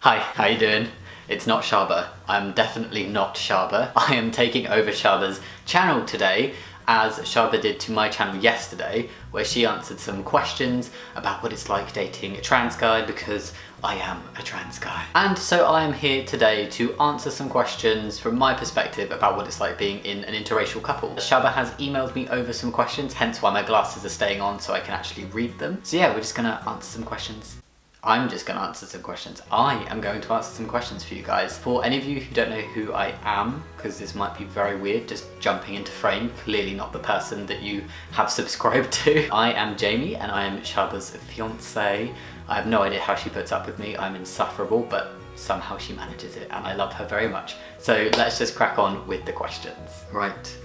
Hi, how you doing? It's not Shaaba. I'm definitely not Shaaba. I am taking over Shaaba's channel today, as Shaaba did to my channel yesterday, where she answered some questions about what it's like dating a trans guy, because I am a trans guy. And so I am here today to answer some questions from my perspective about what it's like being in an interracial couple. Shaaba has emailed me over some questions, hence why my glasses are staying on so I can actually read them. So yeah, we're just gonna answer some questions. I'm just going to answer some questions. I am going to answer some questions for you guys. For any of you who don't know who I am, because this might be very weird, just jumping into frame, clearly not the person that you have subscribed to. I am Jamie and I am Shaaba's fiance. I have no idea how she puts up with me. I'm insufferable, but somehow she manages it and I love her very much. So let's just crack on with the questions. Right.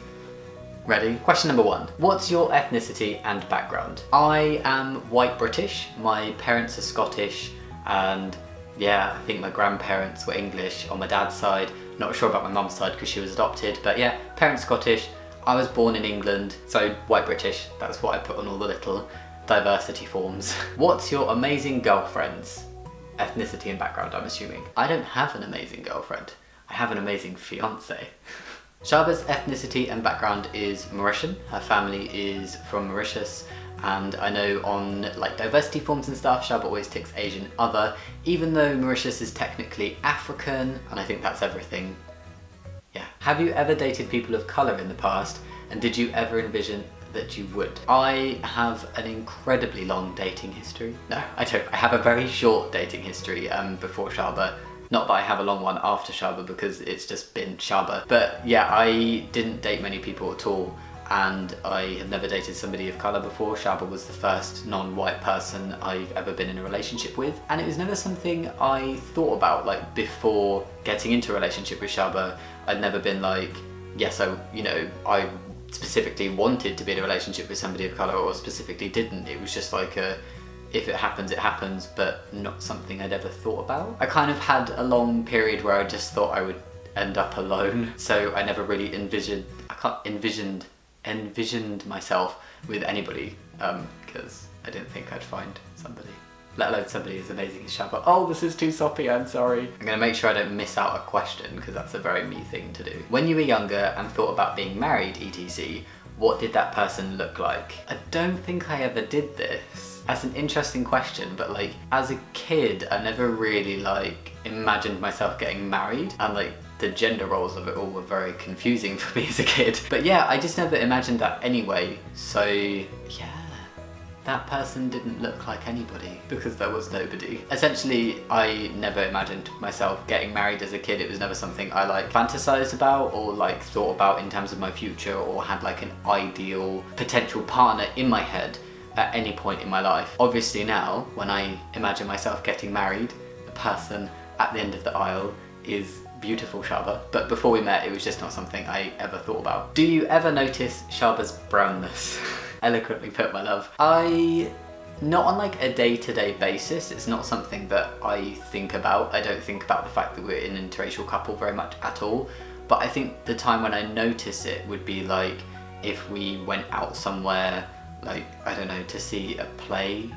Ready? Question number 1. What's your ethnicity and background? I am white British. My parents are Scottish, and yeah, I think my grandparents were English on my dad's side. Not sure about my mum's side because she was adopted, but yeah, parents Scottish. I was born in England, so white British. That's what I put on all the little diversity forms. What's your amazing girlfriend's ethnicity and background, I'm assuming? I don't have an amazing girlfriend. I have an amazing fiance. Shaaba's ethnicity and background is Mauritian. Her family is from Mauritius, and I know on like diversity forms and stuff, Shaaba always ticks Asian other, even though Mauritius is technically African, and I think that's everything. Yeah. Have you ever dated people of colour in the past, and did you ever envision that you would? I have an incredibly long dating history. No, I don't. I have a very short dating history before Shaaba. Not that I have a long one after Shaaba, because it's just been Shaaba. But yeah, I didn't date many people at all, and I have never dated somebody of colour before. Shaaba was the first non-white person I've ever been in a relationship with, and it was never something I thought about like before getting into a relationship with Shaaba. I'd never been like, yes, I specifically wanted to be in a relationship with somebody of colour, or specifically didn't. It was just like if it happens, it happens, but not something I'd ever thought about. I kind of had a long period where I just thought I would end up alone, so I never really envisioned myself with anybody, because I didn't think I'd find somebody, let alone somebody as amazing as Shaaba. Oh, this is too soppy, I'm sorry. I'm gonna make sure I don't miss out a question, because that's a very me thing to do. When you were younger and thought about being married, etc., what did that person look like? I don't think I ever did this. That's an interesting question, but like as a kid, I never really like imagined myself getting married, and like the gender roles of it all were very confusing for me as a kid. But yeah, I just never imagined that anyway. So yeah, that person didn't look like anybody because there was nobody. Essentially, I never imagined myself getting married as a kid. It was never something I like fantasized about or like thought about in terms of my future, or had like an ideal potential partner in my head at any point in my life. Obviously now, when I imagine myself getting married, the person at the end of the aisle is beautiful Shaaba, but before we met, it was just not something I ever thought about. Do you ever notice Shaaba's brownness? Eloquently put, my love. Not on like a day-to-day basis. It's not something that I think about. I don't think about the fact that we're an interracial couple very much at all, but I think the time when I notice it would be like if we went out somewhere, like, I don't know, to see a play.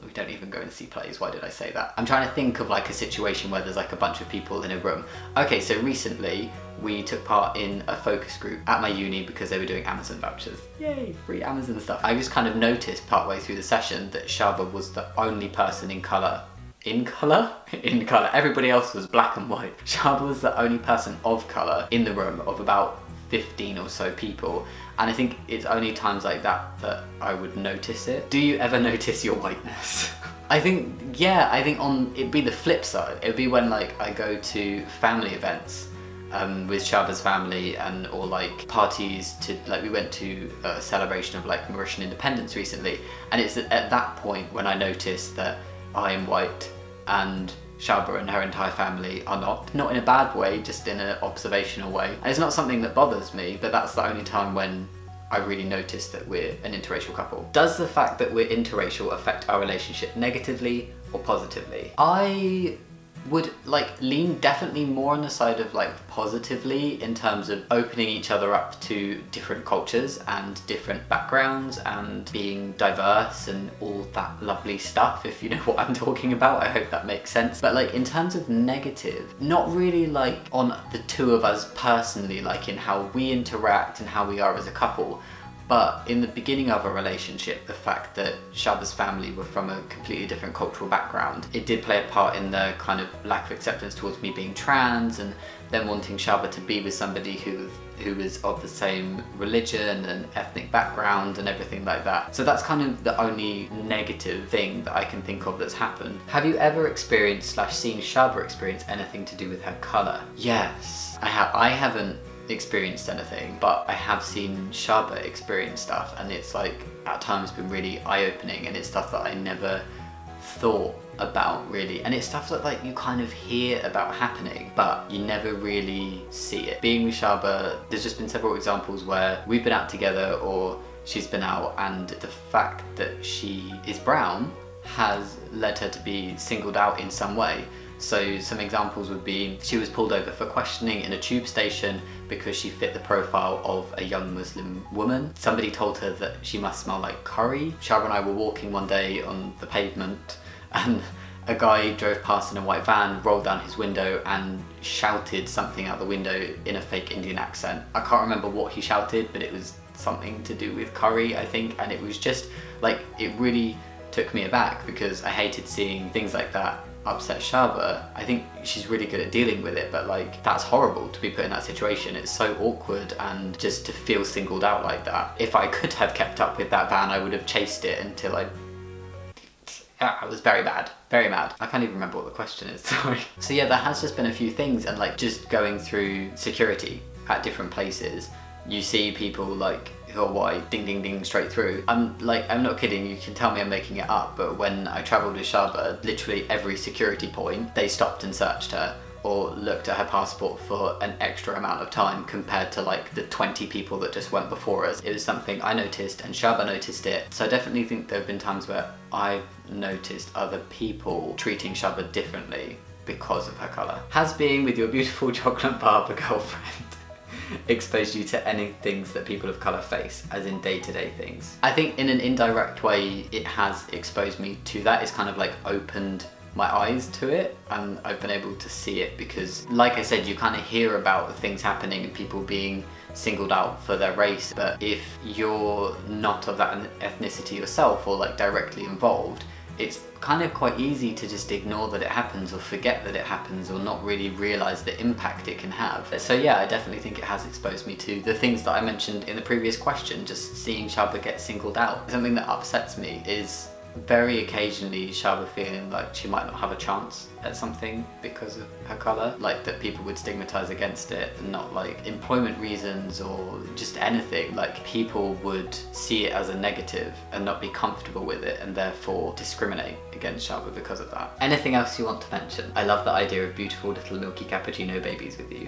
We don't even go and see plays, why did I say that? I'm trying to think of like a situation where there's like a bunch of people in a room. Okay, so recently we took part in a focus group at my uni because they were doing Amazon vouchers. Yay, free Amazon stuff. I just kind of noticed partway through the session that Shaaba was the only person in colour. In colour? In colour. Everybody else was black and white. Shaaba was the only person of colour in the room, of about 15 or so people, and I think it's only times like that that I would notice it. Do you ever notice your whiteness? I think it'd be the flip side. It'd be when like I go to family events with Shaaba's family, and or like parties to, like we went to a celebration of like Mauritian independence recently, and it's at that point when I notice that I am white and Shaaba and her entire family are not in a bad way, just in an observational way. And it's not something that bothers me, but that's the only time when I really notice that we're an interracial couple. Does the fact that we're interracial affect our relationship negatively or positively? I would like lean definitely more on the side of like positively in terms of opening each other up to different cultures and different backgrounds and being diverse and all that lovely stuff, if you know what I'm talking about. I hope that makes sense. But like in terms of negative, not really like on the two of us personally, like in how we interact and how we are as a couple. But in the beginning of a relationship, the fact that Shaaba's family were from a completely different cultural background, it did play a part in the kind of lack of acceptance towards me being trans, and them wanting Shaaba to be with somebody who is of the same religion and ethnic background and everything like that. So that's kind of the only negative thing that I can think of that's happened. Have you ever experienced / seen Shaaba experience anything to do with her colour? Yes, I have. I haven't experienced anything, but I have seen Shaaba experience stuff, and it's like at times been really eye-opening, and it's stuff that I never thought about really, and it's stuff that like you kind of hear about happening but you never really see it. Being with Shaaba, there's just been several examples where we've been out together or she's been out, and the fact that she is brown has led her to be singled out in some way. So some examples would be she was pulled over for questioning in a tube station because she fit the profile of a young Muslim woman. Somebody told her that she must smell like curry. Shaaba and I were walking one day on the pavement, and a guy drove past in a white van, rolled down his window and shouted something out the window in a fake Indian accent. I can't remember what he shouted, but it was something to do with curry, I think, and it was just like, it really took me aback because I hated seeing things like that upset Shaaba. I think she's really good at dealing with it, but like that's horrible to be put in that situation. It's so awkward, and just to feel singled out like that. If I could have kept up with that van, I would have chased it until I was very bad, very mad. I can't even remember what the question is, sorry. So yeah, there has just been a few things, and like just going through security at different places, you see people like who are white, ding ding ding straight through. I'm not kidding, you can tell me I'm making it up, but when I travelled with Shaaba, literally every security point, they stopped and searched her or looked at her passport for an extra amount of time compared to like the 20 people that just went before us. It was something I noticed and Shaaba noticed it. So I definitely think there have been times where I've noticed other people treating Shaaba differently because of her colour. Has being with your beautiful chocolate barber girlfriend exposed you to any things that people of colour face, as in day-to-day things? I think in an indirect way it has exposed me to that. It's kind of like opened my eyes to it, and I've been able to see it because, like I said, you kind of hear about things happening and people being singled out for their race, but if you're not of that ethnicity yourself or like directly involved, it's kind of quite easy to just ignore that it happens or forget that it happens or not really realise the impact it can have. So yeah, I definitely think it has exposed me to the things that I mentioned in the previous question, just seeing Shaaba get singled out. Something that upsets me is very occasionally Shaaba feeling like she might not have a chance at something because of her colour, like that people would stigmatise against it, and not like employment reasons or just anything, like people would see it as a negative and not be comfortable with it and therefore discriminate against Shaaba because of that. Anything else you want to mention? I love the idea of beautiful little milky cappuccino babies with you.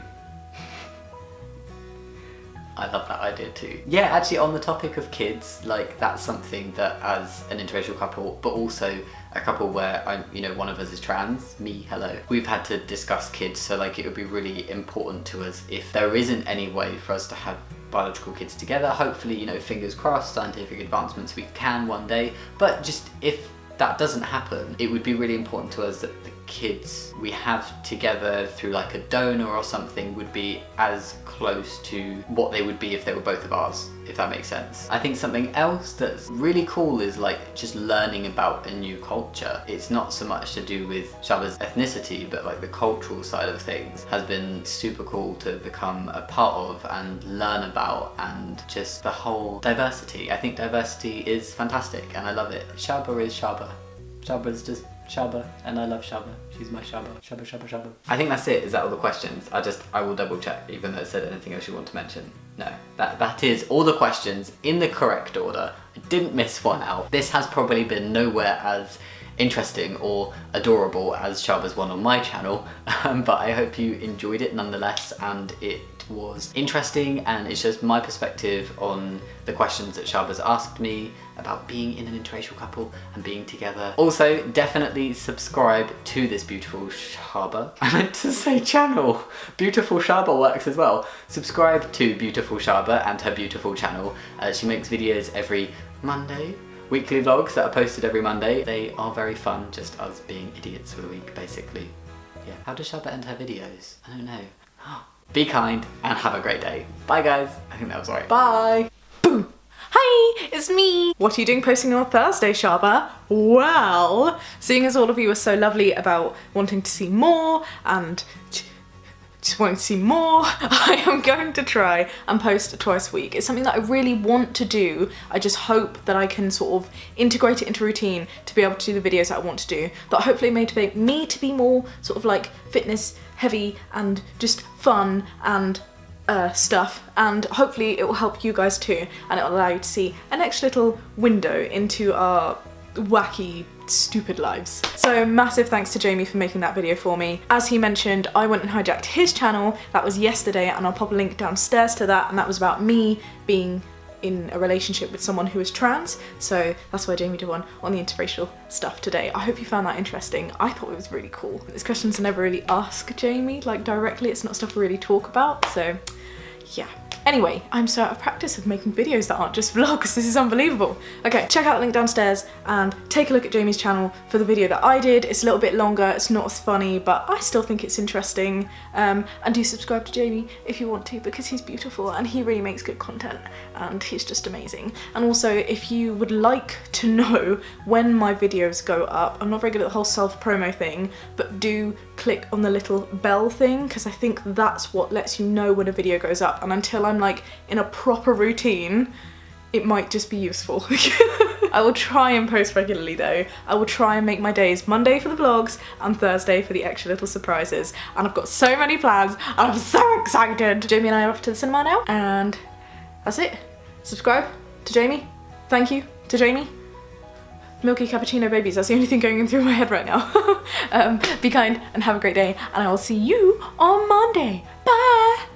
I love that idea too. Yeah, actually on the topic of kids, like that's something that as an interracial couple, but also a couple where I'm, you know, one of us is trans, me, hello, we've had to discuss kids. So like it would be really important to us if there isn't any way for us to have biological kids together. Hopefully, you know, fingers crossed, scientific advancements, we can one day, but just if that doesn't happen, it would be really important to us that the kids we have together through like a donor or something would be as close to what they would be if they were both of ours, if that makes sense. I think something else that's really cool is like just learning about a new culture. It's not so much to do with Shaaba's ethnicity, but like the cultural side of things has been super cool to become a part of and learn about, and just the whole diversity. I think diversity is fantastic and I love it. Shaaba is Shaaba. Shaaba is just Shaaba, and I love Shaaba. She's my Shaaba. Shaaba, Shaaba, Shaaba. I think that's it. Is that all the questions? I will double check, even though it said anything else you want to mention. No, that is all the questions in the correct order. I didn't miss one out. This has probably been nowhere as interesting or adorable as Shaaba's one on my channel, but I hope you enjoyed it nonetheless, and it was interesting, and it's just my perspective on the questions that Shaaba's asked me about being in an interracial couple and being together. Also, definitely subscribe to this beautiful Shaaba. I meant to say channel. Beautiful Shaaba works as well. Subscribe to beautiful Shaaba and her beautiful channel. She makes videos every Monday. Weekly vlogs that are posted every Monday. They are very fun, just us being idiots for the week, basically. Yeah. How does Shaaba end her videos? I don't know. Be kind and have a great day. Bye guys. I think that was right. Bye. Boom. Hi, it's me. What are you doing posting on Thursday, Shaaba? Well, seeing as all of you are so lovely about wanting to see more and just wanting to see more, I am going to try and post twice a week. It's something that I really want to do. I just hope that I can sort of integrate it into routine to be able to do the videos that I want to do, that hopefully motivate me to be more sort of like fitness heavy and just fun and stuff, and hopefully it will help you guys too, and it will allow you to see an extra little window into our wacky, stupid lives. So massive thanks to Jamie for making that video for me. As he mentioned, I went and hijacked his channel. That was yesterday, and I'll pop a link downstairs to that, and that was about me being in a relationship with someone who is trans, so that's why Jamie did one on the interracial stuff today. I hope you found that interesting. I thought it was really cool. These questions I never really ask Jamie, like directly, it's not stuff we really talk about, so yeah. Anyway, I'm so out of practice of making videos that aren't just vlogs. This is unbelievable. Okay, check out the link downstairs and take a look at Jamie's channel for the video that I did. It's a little bit longer, it's not as funny, but I still think it's interesting. And do subscribe to Jamie if you want to, because he's beautiful and he really makes good content and he's just amazing. And also, if you would like to know when my videos go up, I'm not very good at the whole self-promo thing, but do click on the little bell thing, because I think that's what lets you know when a video goes up, and until I'm like in a proper routine, it might just be useful. I will try and post regularly though. I will try and make my days Monday for the vlogs and Thursday for the extra little surprises, and I've got so many plans and I'm so excited. Jamie and I are off to the cinema now, and that's it. Subscribe to Jamie. Thank you to Jamie. Milky cappuccino babies, that's the only thing going through my head right now. Be kind and have a great day, and I will see you on Monday.